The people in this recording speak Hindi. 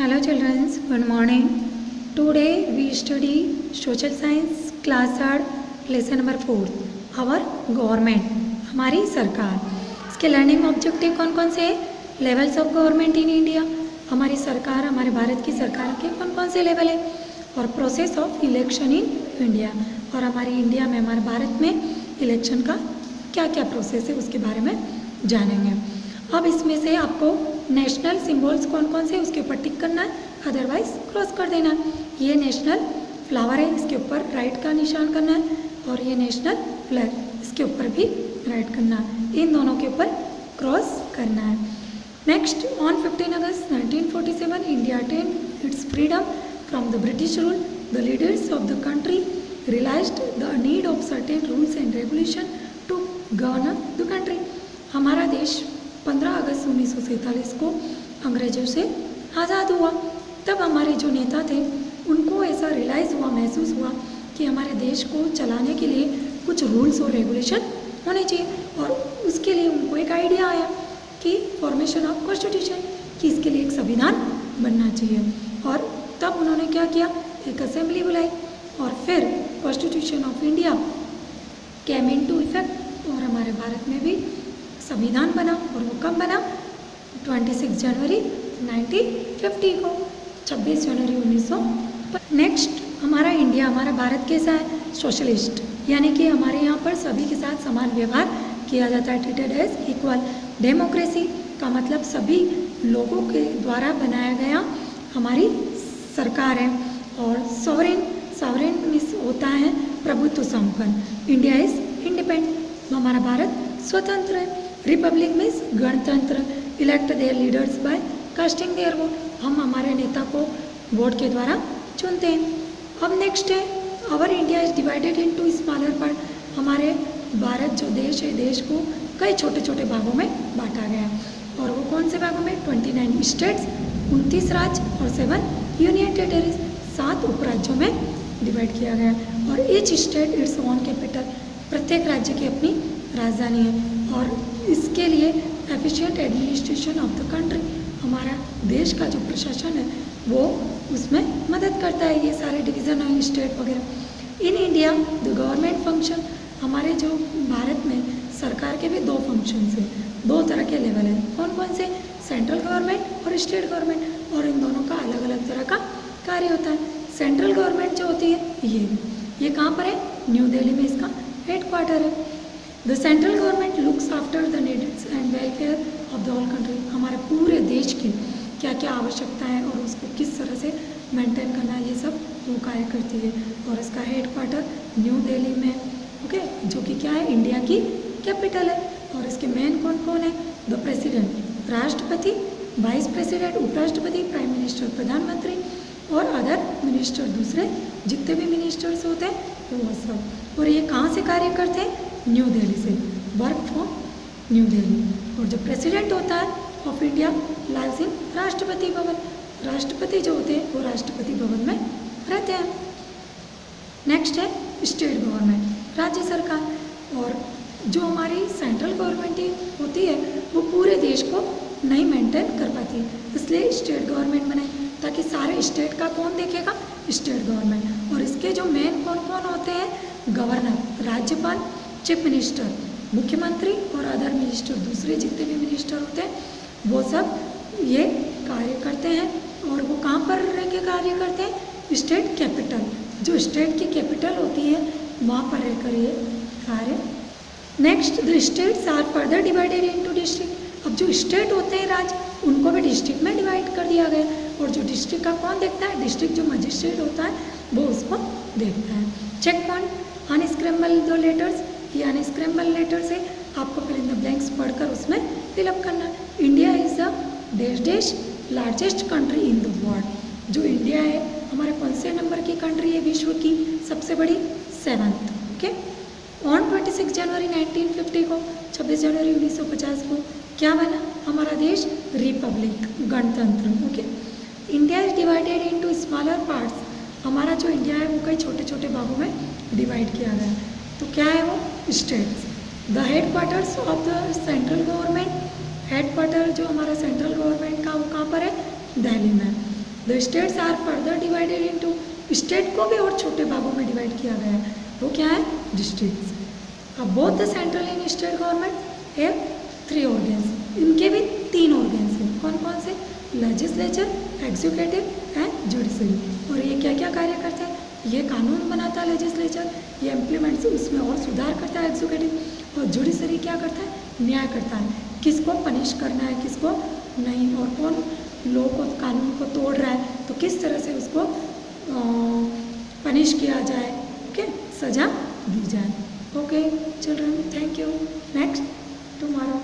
Hello children, good morning. Today we study social science class 3 lesson number 4. Our government, हमारी सरकार. इसके लर्निंग ऑब्जेक्टिव कौन कौन से हैं? Levels of government in India, हमारी सरकार, हमारे भारत की सरकार के कौन कौन से लेवल है, और process of election in India, और हमारी इंडिया में, हमारे भारत में इलेक्शन का क्या क्या प्रोसेस है उसके बारे में जानेंगे. अब इसमें से आपको नेशनल सिंबल्स कौन कौन से उसके ऊपर टिक करना है, अदरवाइज क्रॉस कर देना. ये नेशनल फ्लावर है, इसके ऊपर राइट का निशान करना है, और ये नेशनल फ्लैग, इसके ऊपर भी राइट करना है. इन दोनों के ऊपर क्रॉस करना है. Next, on 15 August 1947 India attend its freedom from the British rule. The leaders of the country realised the need of certain rules and regulation to govern the country. हमारा देश 15 अगस्त 1947 को अंग्रेजों से आज़ाद हुआ. तब हमारे जो नेता थे उनको ऐसा रियलाइज़ हुआ, महसूस हुआ कि हमारे देश को चलाने के लिए कुछ रूल्स और रेगुलेशन होने चाहिए, और उसके लिए उनको एक आइडिया आया कि फॉर्मेशन ऑफ कॉन्स्टिट्यूशन, कि इसके लिए एक संविधान बनना चाहिए. और तब उन्होंने क्या किया, एक असेंबली बुलाई, और फिर constitution of India came in to effect, और हमारे भारत में भी संविधान बना. और वो कब बना? 26 जनवरी 1950 को, 26 जनवरी 1900. नेक्स्ट, हमारा इंडिया, हमारा भारत कैसा है? सोशलिस्ट, यानी कि हमारे यहाँ पर सभी के साथ समान व्यवहार किया जाता है, ट्रीटेड एज इक्वल. डेमोक्रेसी का मतलब सभी लोगों के द्वारा बनाया गया हमारी सरकार है. और सॉवरेन, सॉवरेन मीन्स होता है प्रभुत्व संपन्न. इंडिया इज इंडिपेंडेंट, हमारा भारत स्वतंत्र है. रिपब्लिक मीन्स गणतंत्र. Elect their leaders by casting their vote, हम हमारे नेता को वोट के द्वारा चुनते हैं. अब नेक्स्ट है, our India is divided into smaller part. हमारे भारत जो देश है, देश को कई छोटे छोटे भागों में बांटा गया है. और वो कौन से भागों में? 29 स्टेट्स, 29 राज्य, और 7 यूनियन टेरिटरीज, 7 उपराज्यों में डिवाइड किया गया. और each state its own capital, प्रत्येक राज्य की अपनी राजधानी है. और इसके लिए efficient administration of the country, हमारा देश का जो प्रशासन है वो उसमें मदद करता है. ये सारे डिवीज़न है, स्टेट वगैरह. In India the government function, हमारे जो भारत में सरकार के भी 2 फंक्शंस हैं, 2 तरह के लेवल हैं. कौन कौन से? सेंट्रल गवर्नमेंट और स्टेट गवर्नमेंट, और इन दोनों का अलग अलग तरह का कार्य होता है. सेंट्रल गवर्नमेंट जो होती है ये कहाँ पर है? न्यू दिल्ली में इसका हेड क्वार्टर है. The central government looks after the needs and welfare of the whole country, हमारे पूरे देश की क्या क्या आवश्यकता है और उसको किस तरह से मेंटेन करना है, ये सब वो कार्य करती है. और इसका हेड क्वार्टर न्यू दिल्ली में, ओके, जो कि क्या है? इंडिया की कैपिटल है. और इसके मेन कौन कौन है? द प्रेसिडेंट, राष्ट्रपति, वाइस प्रेसिडेंट, उपराष्ट्रपति, प्राइम मिनिस्टर, प्रधानमंत्री, और अदर मिनिस्टर, दूसरे जितने भी मिनिस्टर्स होते हैं वो सब. और ये कहाँ से कार्य करते हैं? न्यू दिल्ली से, वर्क फ्रॉम न्यू दिल्ली. और जो प्रेसिडेंट होता है of India lives in Rashtrapati Bhavan, राष्ट्रपति जो होते हैं वो राष्ट्रपति भवन में रहते हैं. नेक्स्ट है स्टेट गवर्नमेंट, राज्य सरकार. और जो हमारी सेंट्रल गवर्नमेंट होती है वो पूरे देश को नहीं मेंटेन कर पाती, इसलिए स्टेट गवर्नमेंट बनाई, ताकि सारे स्टेट का कौन देखेगा? State government. और इसके जो मेन कौन कौन होते हैं? गवर्नर, राज्यपाल, चीफ मिनिस्टर, मुख्यमंत्री, और अदर मिनिस्टर, दूसरे जितने भी मिनिस्टर होते हैं वो सब ये कार्य करते हैं. और वो कहाँ पर रह के कार्य करते हैं? स्टेट कैपिटल, जो स्टेट की कैपिटल होती है वहाँ पर रहकर ये कार्य. Next, the states are further divided into district. अब जो स्टेट होते हैं राज्य, उनको भी डिस्ट्रिक्ट में डिवाइड कर दिया गया. और जो डिस्ट्रिक्ट का कौन देखता है? डिस्ट्रिक्ट जो मजिस्ट्रेट होता है वो उसको देखता है. Check point, unscramble the letters, ये अनस्क्रैम्बल लेटर्स है, आपको फिल इन द ब्लैंक्स पढ़कर उसमें फिलअप करना है. India is the dash largest country in the world. जो इंडिया है हमारे कौन से नंबर की कंट्री है विश्व की सबसे बड़ी? 7th. ओके. ऑन 26 जनवरी 1950 को, 26 जनवरी 1950 को क्या बना हमारा देश? रिपब्लिक, गणतंत्र. Okay. India is divided into smaller parts, हमारा जो इंडिया है वो कई छोटे छोटे भागों में डिवाइड किया गया. तो क्या है वो? States. The head quarters of the central government, head quarter जो हमारा सेंट्रल गवर्नमेंट का वो कहाँ पर है? दिल्ली में. The states are further divided into, state को भी और छोटे भागों में डिवाइड किया गया है, वो क्या है, डिस्ट्रिक्ट्स। अब both the central and state government have 3 organs, इनके भी 3 ऑर्गन्स हैं, कौन कौन से, लेजिस्लेचर, एग्जीक्यूटिव एंड जुडिशरी। और ये क्या क्या कार्य करते हैं, ये कानून बनाता है लेजिस्लेचर, ये इम्प्लीमेंट्स उसमें और सुधार करता है एग्जीक्यूटिव, और जुडिशरी क्या करता है, न्याय करता है, किसको पनिश करना है किसको नहीं, और कौन लॉ को, कानून को तोड़ रहा है तो किस तरह से उसको पनिश किया जाए, ओके, सजा दी जाए। Okay children, thank you. Next tomorrow.